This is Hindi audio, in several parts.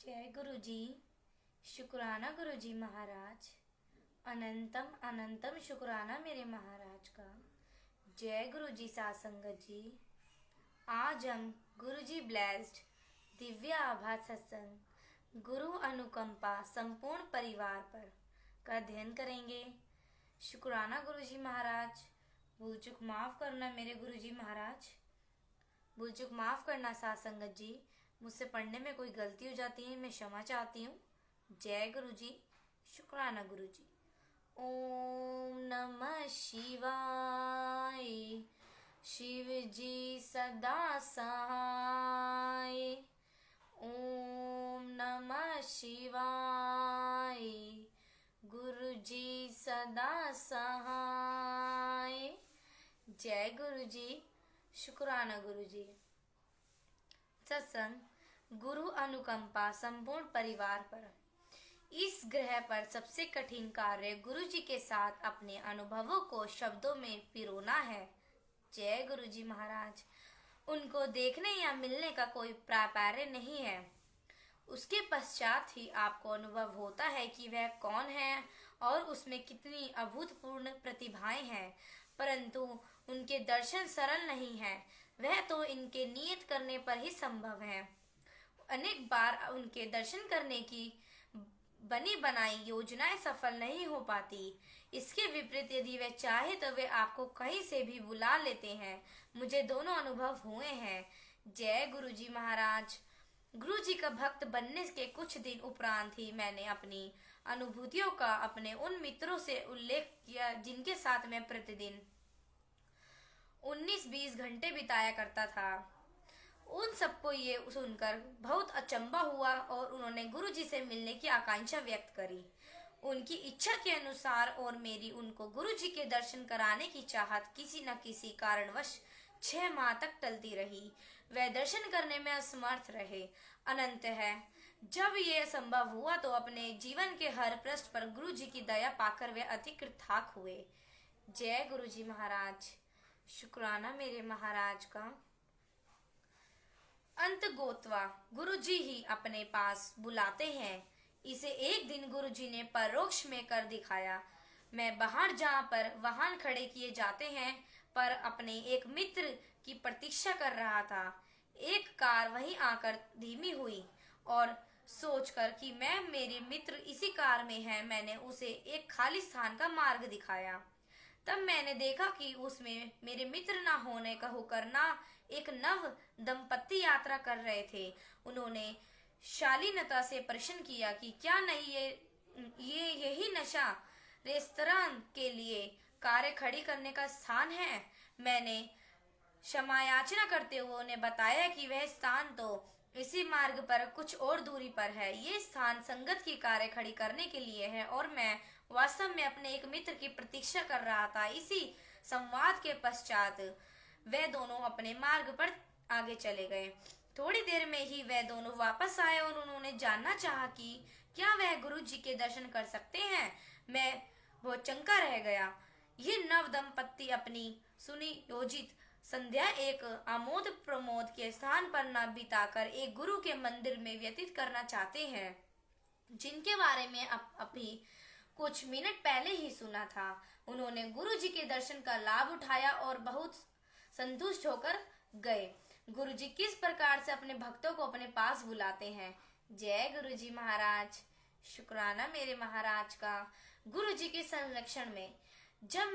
जय गुरु जी। शुक्राना गुरु जी महाराज। अनंतम अनंतम शुक्राना मेरे महाराज का। जय गुरु जी साथ संगत जी। आज हम गुरु जी ब्लेस्ड दिव्य आभास सत्संग गुरु अनुकंपा संपूर्ण परिवार पर का अध्ययन करेंगे। शुक्राना गुरु जी महाराज। भूल चूक माफ करना मेरे गुरु जी महाराज। भूल चूक माफ करना साथ संगत जी। मुझसे पढ़ने में कोई गलती हो जाती है, मैं क्षमा चाहती हूँ। जय गुरु जी। शुक्राना गुरु जी। ओम नमः शिवाय। शिव जी सदा सहाय। ओम नमः शिवाय। गुरु जी सदा सहाय। जय गुरु जी। शुक्राना गुरु जी। सत्संग गुरु अनुकंपा संपूर्ण परिवार पर। इस ग्रह पर सबसे कठिन कार्य गुरु जी के साथ अपने अनुभवों को शब्दों में पिरोना है। जय गुरु जी महाराज। उनको देखने या मिलने का कोई प्रापार्य नहीं है। उसके पश्चात ही आपको अनुभव होता है कि वह कौन है और उसमें कितनी अभूतपूर्व प्रतिभाएं हैं, परंतु उनके दर्शन सरल नहीं है। वह तो इनके नियत करने पर ही संभव है। अनेक बार उनके दर्शन करने की बनी बनाई योजनाएं सफल नहीं हो पाती। इसके विपरीत यदि वे चाहे तो वे आपको कहीं से भी बुला लेते हैं। मुझे दोनों अनुभव हुए हैं। जय गुरु जी महाराज। गुरु जी का भक्त बनने के कुछ दिन उपरांत ही मैंने अपनी अनुभूतियों का अपने उन मित्रों से उल्लेख किया जिनके साथ मैं प्रतिदिन 19-20 घंटे बिताया करता था। उन सबको ये सुनकर बहुत अचंभा हुआ और उन्होंने गुरु जी से मिलने की आकांक्षा व्यक्त करी। उनकी इच्छा के अनुसार और मेरी उनको गुरु जी के दर्शन कराने की चाहत किसी न किसी कारणवश 6 माह तक टलती रही। वह दर्शन करने में असमर्थ रहे। अनंत है, जब ये संभव हुआ तो अपने जीवन के हर पृष्ठ पर गुरु जी की दया पाकर वे अति कृतार्थ हुए। जय गुरु जी महाराज। शुक्राना मेरे महाराज का। अंत गोतवा गुरु जी ही अपने पास बुलाते हैं। इसे एक दिन गुरु जी ने परोक्ष में कर दिखाया। मैं बाहर जहाँ पर वाहन खड़े किए जाते हैं पर अपने एक मित्र की प्रतीक्षा कर रहा था। एक कार वहीं आकर धीमी हुई और सोचकर कि मेरे मित्र इसी कार में है, मैंने उसे एक खाली स्थान का मार्ग दिखाया। तब मैंने देखा कि उसमें मेरे मित्र ना होने का होकर ना एक नव दंपत्ति यात्रा कर रहे थे। उन्होंने शालीनता से प्रश्न किया कि क्या नहीं ये यही नशा रेस्तरां के लिए कारें खड़ी करने का स्थान है। मैंने क्षमा याचना करते हुए उन्हें बताया कि वह स्थान तो इसी मार्ग पर कुछ और दूरी पर है। ये स्थान संगत की कारें खड़ी करने के लिए है और मैं वास्तव में अपने एक मित्र की प्रतीक्षा कर रहा था। इसी संवाद के पश्चात वे दोनों अपने मार्ग पर आगे चले गए। थोड़ी देर में ही वे दोनों वापस आए और उन्होंने जानना चाहा कि क्या वह गुरु जी के दर्शन कर सकते हैं। मैं बहुत चंका रह गया। ये नव दंपत्ति अपनी सुनियोजित संध्या एक आमोद प्रमोद के स्थान पर न बिताकर एक गुरु के मंदिर में व्यतीत करना चाहते हैं, जिनके बारे में अभी कुछ मिनट पहले ही सुना था। उन्होंने गुरु जी के दर्शन का लाभ उठाया और बहुत संतुष्ट होकर गए। गुरु जी किस प्रकार से अपने भक्तों को अपने पास बुलाते हैं। जय गुरु जी महाराज। शुक्राना मेरे महाराज का। गुरु जी के संरक्षण में जब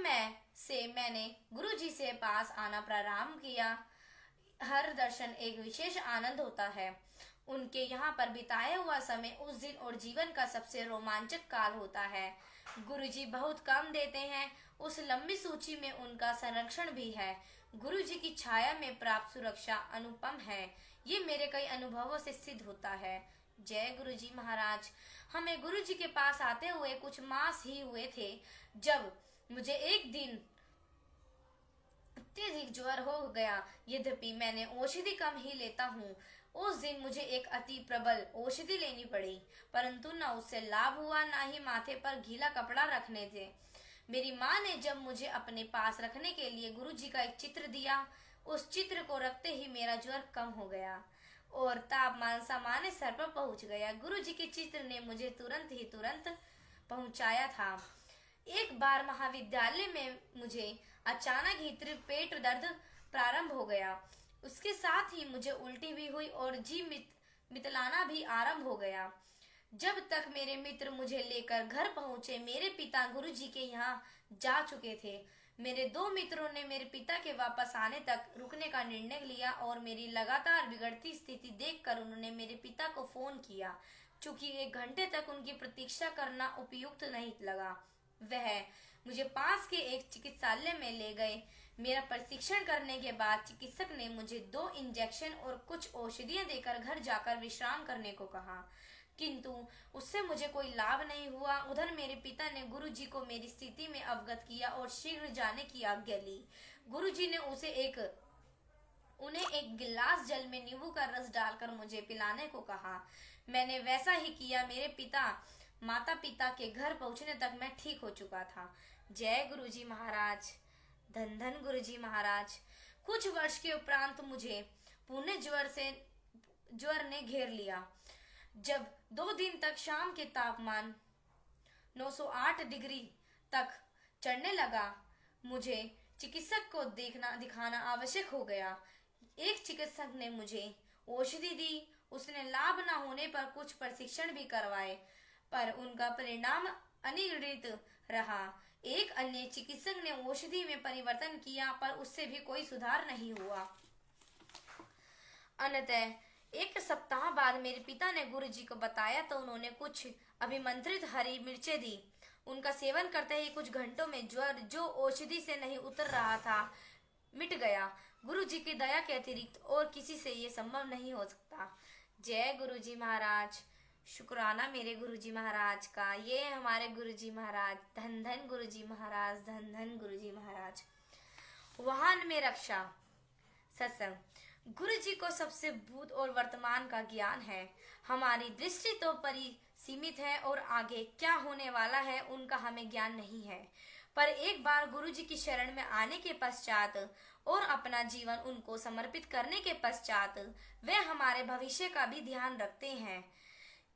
मैंने गुरु जी से पास आना प्रारंभ किया, हर दर्शन एक विशेष आनंद होता है। उनके यहाँ पर बिताया हुआ समय उस दिन और जीवन का सबसे रोमांचक काल होता है। गुरु जी बहुत कम देते हैं, उस लंबी सूची में उनका संरक्षण भी है। गुरु जी की छाया में प्राप्त सुरक्षा अनुपम है। ये मेरे कई अनुभवों से सिद्ध होता है। जय गुरु जी महाराज। हमें गुरु जी के पास आते हुए कुछ मास ही हुए थे जब मुझे एक दिन अत्यधिक ज्वर हो गया। यद्यपि मैंने औषधि कम ही लेता हूँ, उस दिन मुझे एक अति प्रबल औषधि लेनी पड़ी, परंतु न उससे लाभ हुआ न ही माथे पर गीला कपड़ा रखने थे। मेरी माँ ने जब मुझे अपने पास रखने के लिए गुरु जी का एक चित्र दिया, उस चित्र को रखते ही मेरा ज्वर कम हो गया। और तापमान सामान्य स्तर पर पहुंच गया। गुरुजी के चित्र ने मुझे तुरंत पहुंचाया था। एक बार महाविद्यालय में मुझे अचानक ही तीव्र पेट दर्द प्रारंभ हो गया। उसके साथ ही मुझे उल्टी भी हुई और जी मितलाना भी आरंभ हो गया। जब तक मेरे मित्र मुझे लेकर घर पहुंचे, मेरे पिता गुरुजी के यहाँ जा चुके थे। मेरे दो मित्रों ने मेरे पिता के वापस आने तक रुकने का निर्णय लिया और मेरी लगातार बिगड़ती स्थिति देखकर उन्होंने मेरे पिता को फोन किया। चूंकि 1 घंटे तक उनकी प्रतीक्षा करना उपयुक्त नहीं लगा, वह मुझे पास के एक चिकित्सालय में ले गए। मेरा परीक्षण करने के बाद चिकित्सक ने मुझे 2 इंजेक्शन और कुछ औषधियां देकर घर जाकर विश्राम करने को कहा, किंतु उससे मुझे कोई लाभ नहीं हुआ। उधर मेरे पिता ने गुरुजी को मेरी स्थिति में अवगत किया और शीघ्र जाने की आज्ञा ली। गुरुजी ने उन्हें एक गिलास जल में नींबू का रस डालकर मुझे पिलाने को कहा। मैंने वैसा ही किया। मेरे माता पिता के घर पहुंचने तक मैं ठीक हो चुका था। जय गुरुजी महाराज, धन धन गुरुजी महाराज। कुछ वर्ष के उपरांत मुझे पुणे ज्वर ने घेर लिया। जब 2 दिन तक शाम के तापमान 908 डिग्री तक चढ़ने लगा, मुझे चिकित्सक को दिखाना आवश्यक हो गया। एक चिकित्सक ने मुझे औषधि दी। उसने लाभ न होने पर कुछ परीक्षण भी करवाए, पर उनका परिणाम अनिर्णित रहा। एक अन्य चिकित्सक ने औषधि में परिवर्तन किया, पर उससे भी कोई सुधार नहीं हुआ। अंततः 1 सप्ताह बाद मेरे पिता ने गुरुजी को बताया तो उन्होंने कुछ अभिमंत्रित हरी मिर्चें दी। उनका सेवन करते ही कुछ घंटों में ज्वर, जो औषधि से नहीं उतर रहा था, मिट गया। गुरुजी की दया के अतिरिक्त और किसी से ये संभव नहीं हो सकता। जय गुरुजी महाराज। शुक्राना मेरे गुरुजी महाराज का। ये हमारे गुरुजी महाराज। धन धन गुरुजी महाराज, धन धन गुरुजी महाराज। वाहन में रक्षा। सत्संग। गुरुजी को सबसे भूत और वर्तमान का ज्ञान है। हमारी दृष्टि तो परिसीमित है और आगे क्या होने वाला है उनका हमें ज्ञान नहीं है। पर एक बार गुरुजी की शरण में आने के पश्चात और अपना जीवन उनको समर्पित करने के पश्चात वे हमारे भविष्य का भी ध्यान रखते हैं।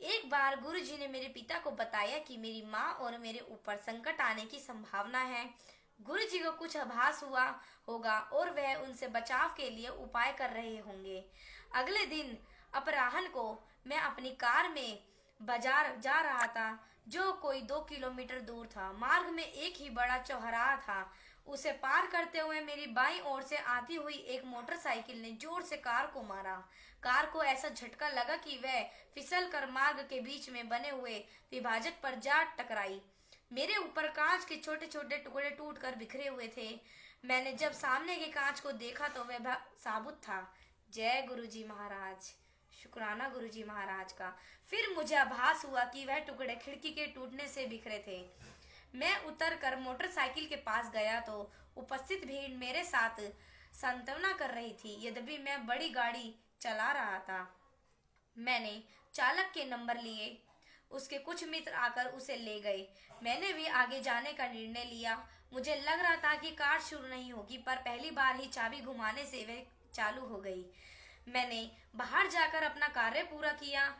एक बार गुरुजी ने मेरे पिता को बताया कि मेरी माँ और मेरे ऊपर संकट आने की संभावना है। गुरुजी को कुछ आभास हुआ होगा और वह उनसे बचाव के लिए उपाय कर रहे होंगे। अगले दिन अपराह्न को मैं अपनी कार में बाजार जा रहा था, जो कोई 2 किलोमीटर दूर था। मार्ग में एक ही बड़ा चौराहा था। उसे पार करते हुए मेरी बाईं ओर से आती हुई एक मोटरसाइकिल ने जोर से कार को मारा। कार को ऐसा झटका लगा कि वह फिसल कर मार्ग के बीच में बने हुए विभाजक पर जा टकराई। मेरे ऊपर कांच के छोटे छोटे टुकड़े टूटकर बिखरे हुए थे। मैंने जब सामने के कांच को देखा तो वह साबुत था। जय गुरुजी महाराज। शुक्राना गुरुजी महाराज का। फिर मुझे आभास हुआ कि वह टुकड़े खिड़की के टूटने से बिखरे थे। मैं उतर कर मोटरसाइकिल के पास गया तो उपस्थित भीड़ मेरे साथ सांत्वना कर रही थी। यद्यपि मैं बड़ी गाड़ी चला रहा था, मैंने चालक के नंबर लिए। उसके कुछ मित्र आकर उसे ले गए। मैंने भी आगे जाने का निर्णय लिया। मुझे लग रहा था कि कार शुरू नहीं होगी, पर पहली बार ही चाबी घुमाने से वह चालू हो गई। मैंने बाहर जाकर अपना कार्य पूरा किया।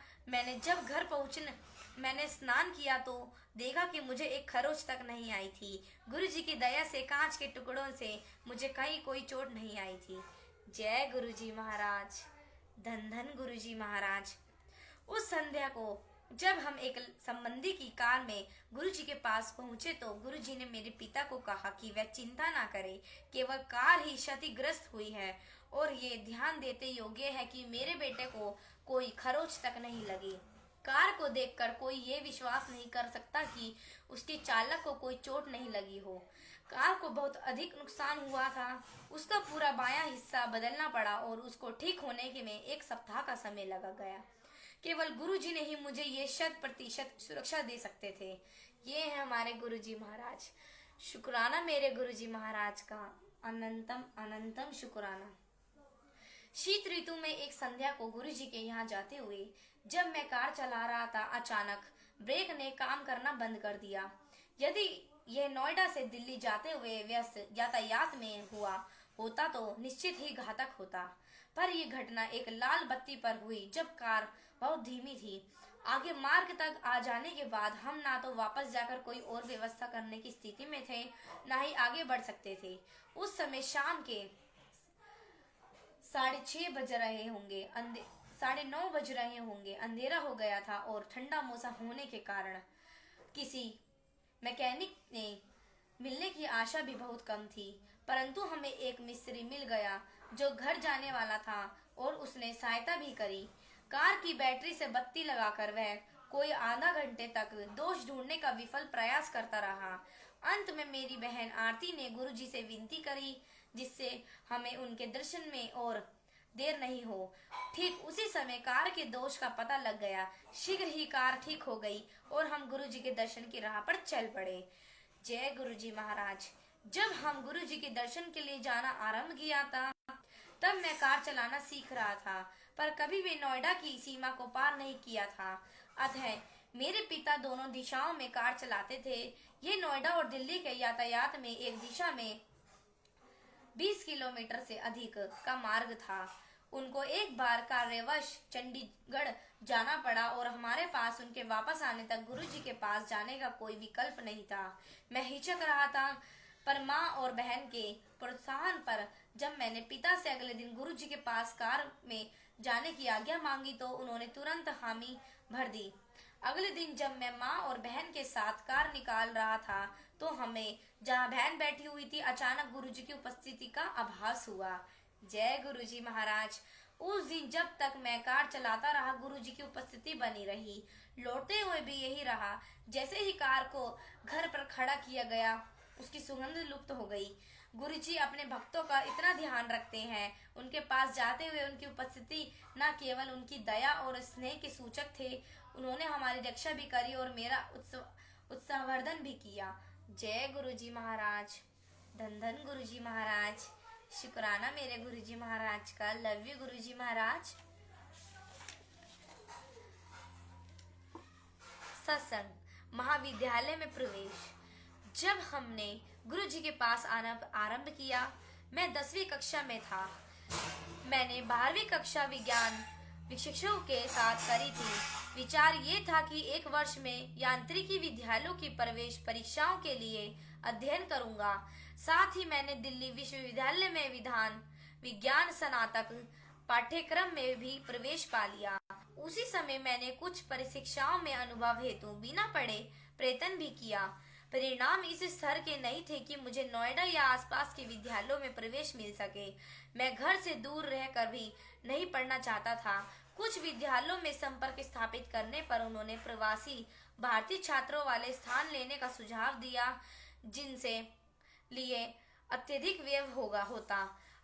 मैंने स्नान किया तो देखा कि मुझे एक खरोच तक नहीं आई थी। गुरुजी की दया से कांच के टुकड़ों से मुझे कहीं कोई चोट नहीं आई थी। जय गुरुजी महाराज। धन धन गुरुजी महाराज। उस संध्या को जब हम एक संबंधी की कार में गुरुजी के पास पहुंचे तो गुरुजी ने मेरे पिता को कहा कि वह चिंता ना करे, केवल कार ही क्षतिग्रस्त हुई है और ये ध्यान देते योग्य है कि मेरे बेटे को कोई खरोच तक नहीं लगी। कार को देखकर कोई ये विश्वास नहीं कर सकता कि उसके चालक को कोई चोट नहीं लगी हो। कार को बहुत अधिक नुकसान हुआ था। उसका पूरा बायां हिस्सा बदलना पड़ा और उसको ठीक होने के में 1 सप्ताह का समय लगा गया। केवल गुरुजी ने ही मुझे ये 100% सुरक्षा दे सकते थे। ये है हमारे गुरुजी महाराज। शुक्राना मेरे गुरुजी महाराज का। अनंतम अनंतम शुक्राना। शीत ऋतु में एक संध्या को गुरुजी के यहाँ जाते हुए जब मैं कार चला रहा था, अचानक ब्रेक ने काम करना बंद कर दिया। यदि यह नोएडा से दिल्ली जाते हुए व्यस्त यातायात में हुआ होता तो निश्चित ही घातक होता। पर यह घटना एक लाल बत्ती पर हुई जब कार बहुत धीमी थी। आगे मार्ग तक आ जाने के बाद हम ना तो वापस जाकर कोई और व्यवस्था करने की स्थिति में थे, ना ही आगे बढ़ सकते थे। उस समय शाम के 6:30 बज रहे होंगे, 9:30 बज रहे होंगे। अंधेरा हो गया था और ठंडा मौसम होने के कारण किसी मैकेनिक ने मिलने की आशा भी बहुत कम थी। परंतु हमें एक मिस्त्री मिल गया जो घर जाने वाला था और उसने सहायता भी करी। कार की बैटरी से बत्ती लगाकर वह कोई आधा घंटे तक दोष ढूंढने का विफल प्रयास करता रहा। अंत में मेरी बहन आरती ने गुरुजी से विनती करी जिससे हमें उनके दर्शन में और देर नहीं हो। ठीक उसी समय कार के दोष का पता लग गया। शीघ्र ही कार ठीक हो गई और हम गुरुजी के दर्शन की राह पर चल पड़े। जय गुरुजी महाराज। जब हम गुरुजी के दर्शन के लिए जाना आरंभ किया था तब मैं कार चलाना सीख रहा था, पर कभी भी नोएडा की सीमा को पार नहीं किया था। अतः मेरे पिता दोनों दिशाओं में कार चलाते थे। ये नोएडा और दिल्ली के यातायात में एक दिशा में 20 किलोमीटर से अधिक का मार्ग था। उनको एक बार कार्यवश चंडीगढ़ जाना पड़ा और हमारे पास उनके वापस आने तक गुरुजी के पास जाने का कोई विकल्प नहीं था। मैं हिचक रहा था, पर माँ और बहन के प्रोत्साहन पर जब मैंने पिता से अगले दिन गुरुजी के पास कार में जाने की आज्ञा मांगी तो उन्होंने तुरंत हामी भर दी। अगले दिन जब मैं माँ और बहन के साथ कार निकाल रहा था तो हमें जहाँ बहन बैठी हुई थी अचानक गुरुजी की उपस्थिति का आभास हुआ। जय गुरुजी महाराज। उस दिन जब तक मैं कार चलाता रहा गुरुजी की उपस्थिति बनी रही। लौटते हुए भी यही रहा। जैसे ही कार को घर पर खड़ा किया गया उसकी सुगंध लुप्त हो गई। गुरुजी अपने भक्तों का इतना ध्यान रखते हैं। उनके पास जाते हुए उनकी उपस्थिति न केवल उनकी दया और स्नेह के सूचक थे, उन्होंने हमारी रक्षा भी करी और मेरा उत्साहवर्धन भी किया। जय गुरुजी महाराज। धन धन गुरुजी महाराज। शुक्राना मेरे गुरुजी महाराज का। लव यू गुरुजी महाराज। सत्संग महाविद्यालय में प्रवेश। जब हमने गुरुजी के पास आना आरंभ किया, मैं 10वीं कक्षा में था। मैंने 12वीं कक्षा विज्ञान शिक्षकों के साथ करी थी। विचार ये था कि एक वर्ष में यांत्रिकी विद्यालयों की प्रवेश परीक्षाओं के लिए अध्ययन करूंगा। साथ ही मैंने दिल्ली विश्वविद्यालय में विधान विज्ञान स्नातक पाठ्यक्रम में भी प्रवेश पा लिया। उसी समय मैंने कुछ परीक्षाओं में अनुभव हेतु बिना पढ़े प्रयत्न भी किया। परिणाम इस स्तर के नहीं थे कि मुझे नोएडा या आसपास के विद्यालयों में प्रवेश मिल सके। मैं घर से दूर रहकर भी नहीं पढ़ना चाहता था। कुछ विद्यालयों में संपर्क स्थापित करने पर उन्होंने प्रवासी भारतीय छात्रों वाले स्थान लेने का सुझाव दिया, जिनसे लिए अत्यधिक व्यय होता।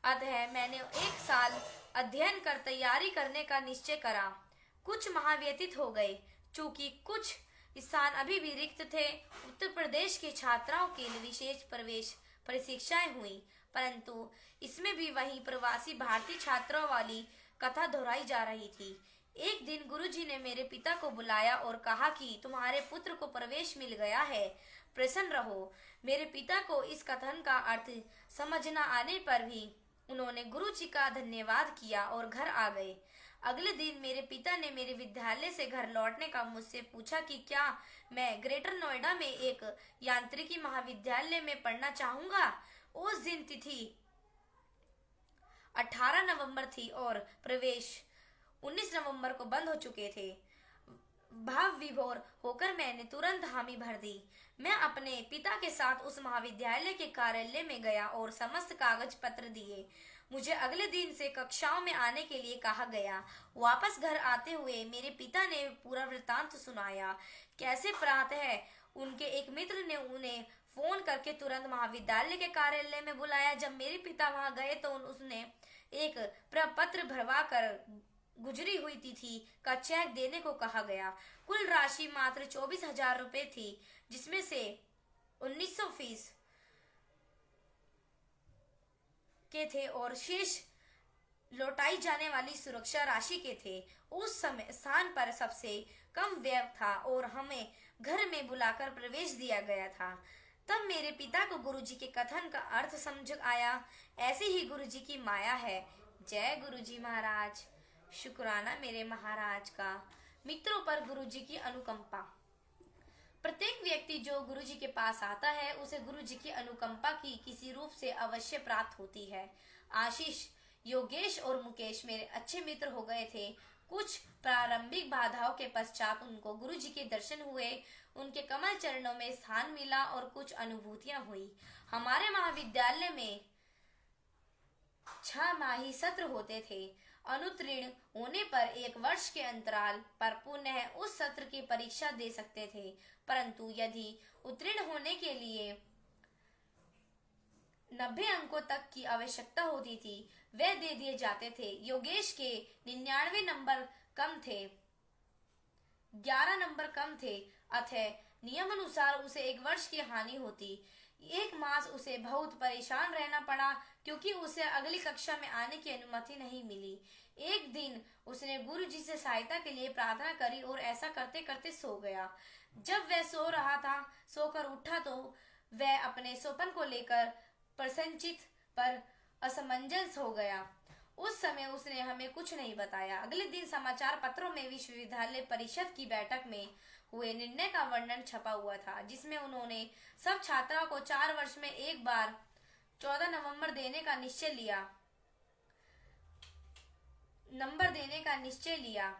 अतः मैंने 1 साल अध्ययन कर तैयारी करने का निश्चय करा। कुछ माह व्यतीत हो गए। चूंकि कुछ स्थान अभी भी रिक्त थे, उत्तर प्रदेश के छात्राओं के लिए विशेष प्रवेश परीक्षाएं हुई, परंतु इसमें भी वही प्रवासी भारतीय छात्रों वाली कथा दोहराई जा रही थी। एक दिन गुरुजी ने मेरे पिता को बुलाया और कहा कि तुम्हारे पुत्र को प्रवेश मिल गया है, प्रसन्न रहो। मेरे पिता को इस कथन का अर्थ समझ न आने पर भी उन्होंने गुरुजी का धन्यवाद किया और घर आ गए। अगले दिन मेरे पिता ने मेरे विद्यालय से घर लौटने का मुझसे पूछा कि क्या मैं ग्रेटर नोएडा में एक यांत्रिकी महाविद्यालय में पढ़ना चाहूंगा। उस दिन तिथि 18 नवंबर थी और प्रवेश 19 नवंबर को बंद हो चुके थे। भाव विभोर होकर मैंने तुरंत हामी भर दी। मैं अपने पिता के साथ उस महाविद्यालय के कार्यालय में गया और समस्त कागज पत्र दिए। मुझे अगले दिन से कक्षाओं में आने के लिए कहा गया। वापस घर आते हुए मेरे पिता ने पूरा वृत्तांत सुनाया। कैसे प्रातः उनके एक मित्र ने उन्हें फोन करके तुरंत महाविद्यालय के कार्यालय में बुलाया। जब मेरे पिता वहां गए तो उसने एक प्रपत्र भरवा कर गुजरी हुई तिथि का चेक देने को कहा गया। कुल राशि मात्र 24,000 रुपए थी, जिसमें से 1900 फीस के थे और शेष लौटाई जाने वाली सुरक्षा राशि के थे। उस समय स्थान पर सबसे कम व्यय था और हमें घर में बुलाकर प्रवेश दिया गया था। तब मेरे पिता को गुरुजी के कथन का अर्थ समझ आया। ऐसी ही गुरुजी की माया है। जय गुरुजी महाराज। शुक्राना मेरे महाराज का। मित्रों पर गुरुजी की अनुकंपा। प्रत्येक व्यक्ति जो गुरुजी के पास आता है उसे गुरुजी की अनुकंपा की किसी रूप से अवश्य प्राप्त होती है। आशीष, योगेश और मुकेश मेरे अच्छे मित्र हो गए थे। कुछ प्रारंभिक बाधाओं के पश्चात उनको गुरुजी के दर्शन हुए, उनके कमल चरणों में स्थान मिला और कुछ अनुभूतियां हुई। हमारे महाविद्यालय में 6 माही सत्र होते थे। अनुत्तीर्ण होने पर 1 वर्ष के अंतराल पर पुनः उस सत्र की परीक्षा दे सकते थे, परंतु यदि उत्तीर्ण होने के लिए 90 अंकों तक की आवश्यकता होती थी, वे दे दिए जाते थे। योगेश के 99 नंबर कम थे, 11 नंबर कम थे, अतः नियम अनुसार उसे 1 वर्ष की हानि होती। 1 मास उसे बहुत परेशान रहना पड़ा क्योंकि उसे अगली कक्षा में आने की अनुमति नहीं मिली। एक दिन उसने गुरुजी से सहायता के लिए प्रार्थना करी और ऐसा करते करते सो गया। जब वह सो रहा था, सोकर उठा तो वह अपने स्वप्न को लेकर प्रसन्नचित्त पर असमंजस हो गया। उस समय उसने हमें कुछ नहीं बताया। अगले दिन समाचार पत्रों में विश्वविद्यालय परिषद की बैठक में हुए निर्णय का वर्णन छपा हुआ था, जिसमें उन्होंने सब छात्रों को 4 वर्ष में एक बार 14 नवंबर देने का निश्चय लिया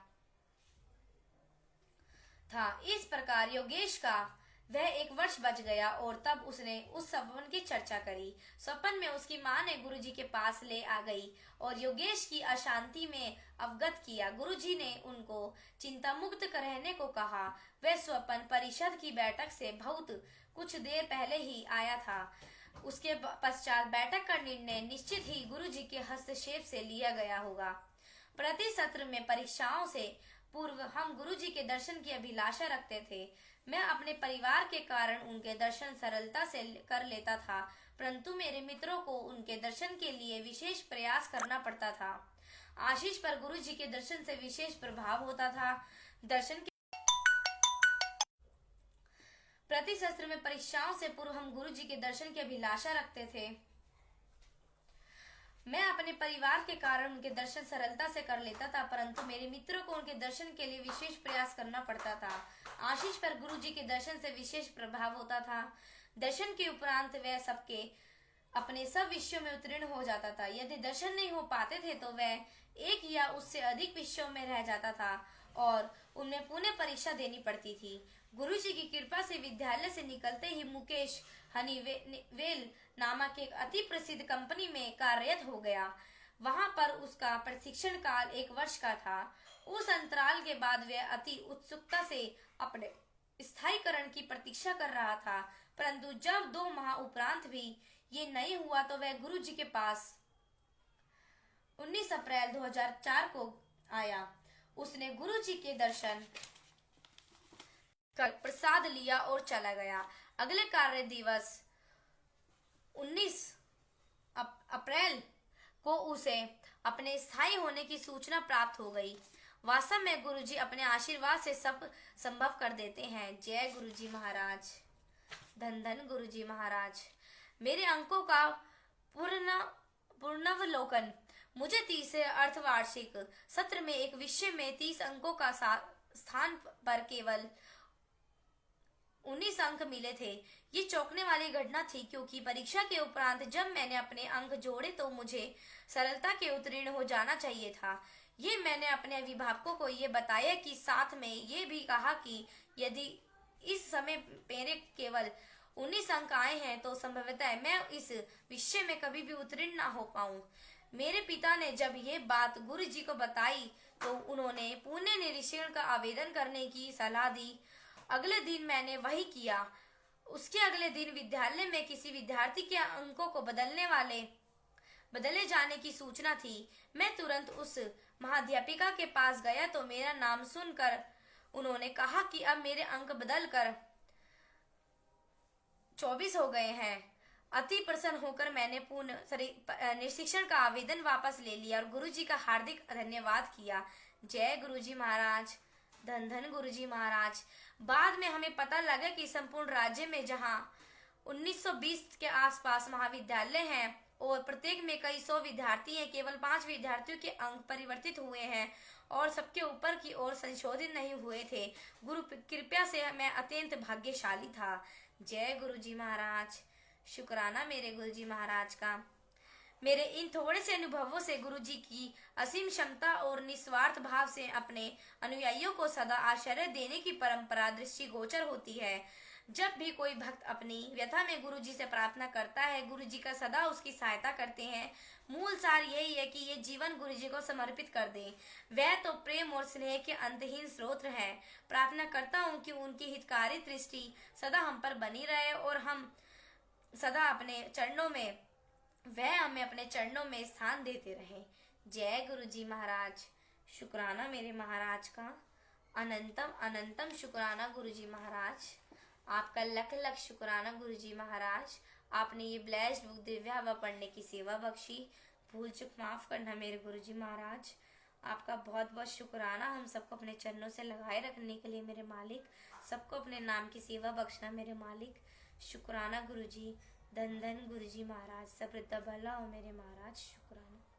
था। इस प्रकार योगेश का वह 1 वर्ष बच गया और तब उसने उस स्वप्न की चर्चा करी। स्वप्न में उसकी माँ ने गुरुजी के पास ले आ गई और योगेश की अशांति में अवगत किया। गुरुजी ने उनको चिंता मुक्त रहने को कहा। वह स्वप्न परिषद की बैठक से बहुत कुछ देर पहले ही आया था। उसके पश्चात बैठक का निर्णय निश्चित ही गुरुजी के हस्तक्षेप से लिया गया होगा। प्रति सत्र में परीक्षाओं से पूर्व हम गुरुजी के दर्शन की अभिलाषा रखते थे। मैं अपने परिवार के कारण उनके दर्शन सरलता से कर लेता था, परंतु मेरे मित्रों को उनके दर्शन के लिए विशेष प्रयास करना पड़ता था। आशीष पर गुरुजी के दर्शन से विशेष प्रभाव होता था। दर्शन के प्रति सत्र में परीक्षाओं से पूर्व हम गुरुजी के दर्शन की अभिलाषा रखते थे। मैं अपने परिवार के कारण उनके दर्शन सरलता से कर लेता था, परंतु मेरे मित्रों को उनके दर्शन के लिए विशेष प्रयास करना पड़ता था। आशीष पर गुरुजी के दर्शन से विशेष प्रभाव होता था। दर्शन के उपरांत वह सबके अपने सब विषयों में उत्तीर्ण हो जाता था। यदि दर्शन नहीं हो पाते थे तो वह 1 या उससे अधिक विषयों में रह जाता था और उन्हें पुनः परीक्षा देनी पड़ती थी। गुरुजी की कृपा से विद्यालय से निकलते ही मुकेश हनीवेल नामक एक अति प्रसिद्ध कंपनी में कार्यरत हो गया। वहां पर उसका प्रशिक्षण काल 1 वर्ष का था। उस अंतराल के बाद वह अति उत्सुकता से अपने स्थायीकरण की प्रतीक्षा कर रहा था, परंतु जब 2 माह उपरांत भी ये नहीं हुआ तो वह गुरुजी के पास 19 अप्रैल 2004 को आया। उसने गुरुजी के दर्शन कर प्रसाद लिया और चला गया। अगले कार्य दिवस 19 अप्रैल को उसे अपने स्थायी होने की सूचना प्राप्त हो गई। वास्तव में गुरुजी अपने आशीर्वाद से सब संभव कर देते हैं। जय गुरुजी महाराज। धन धन गुरुजी महाराज। मेरे अंकों का पुनर्वलोकन। मुझे 30 अर्धवार्षिक सत्र में एक विषय में 30 अंकों का स्थान पर केवल 19 अंक मिले थे। ये चौंकने वाली घटना थी, क्योंकि परीक्षा के उपरांत जब मैंने अपने अंक जोड़े तो मुझे सरलता के उत्तीर्ण हो जाना चाहिए था। ये मैंने अपने अभिभावकों को ये बताया कि साथ में ये भी कहा कि यदि इस समय मेरे केवल 19 अंक आए हैं तो संभवतः मैं इस विषय में कभी भी उत्तीर्ण ना हो पाऊं। मेरे पिता ने जब ये बात गुरुजी को बताई तो उन्होंने पुनः निरीक्षण का आवेदन करने की सलाह दी। अगले दिन मैंने वही किया। उसके अगले दिन विद्यालय में किसी विद्यार्थी के अंकों को बदले जाने की सूचना थी। मैं तुरंत उस महाध्यापिका के पास गया तो मेरा नाम सुनकर उन्होंने कहा कि अब मेरे अंक बदलकर 24 हो गए हैं। अति प्रसन्न होकर मैंने पुनः निरीक्षण का आवेदन वापस ले लिया और गुरुजी का हार्दिक धन्यवाद किया। जय गुरुजी महाराज। धन धन गुरुजी महाराज। बाद में हमें पता लगा कि संपूर्ण राज्य में जहां 1920 के आसपास महाविद्यालय हैं, और प्रत्येक में कई सौ विद्यार्थी हैं। केवल 5 विद्यार्थियों के अंक परिवर्तित हुए हैं और सबके ऊपर की ओर संशोधित नहीं हुए थे। गुरु कृपया से मैं अत्यंत भाग्यशाली था। जय गुरु जी महाराज। शुक्राना मेरे गुरु जी महाराज का। मेरे इन थोड़े से अनुभवों से गुरु जी की असीम क्षमता और निस्वार्थ भाव से अपने अनुयायियों को सदा आश्चर्य देने की परंपरा दृष्टिगोचर होती है। जब भी कोई भक्त अपनी व्यथा में गुरु जी से प्रार्थना करता है, गुरु जी का सदा उसकी सहायता करते हैं। मूल सार यही है कि ये जीवन गुरु जी को समर्पित कर दें। वह तो प्रेम और स्नेह के अंतहीन स्रोत है। प्रार्थना करता हूँ कि उनकी हितकारी दृष्टि सदा हम पर बनी रहे और हम सदा अपने चरणों में वह हमें अपने चरणों में स्थान देते रहे। जय गुरु जी महाराज। शुक्राना मेरे महाराज का। अनंतम अनंतम शुक्राना गुरु जी महाराज। आपका लख लख शुक्राना गुरु जी महाराज। आपने ये ब्लेस्ड बुक दिव्या हवा पढ़ने की सेवा बख्शी। भूल चुक माफ करना मेरे गुरु जी महाराज। आपका बहुत बहुत शुक्राना हम सबको अपने चरणों से लगाए रखने के लिए मेरे मालिक। सबको अपने नाम की सेवा बख्शना मेरे मालिक। शुक्राना गुरु जी। धन धन गुरु जी महाराज। सब भला हो मेरे महाराज। शुक्राना।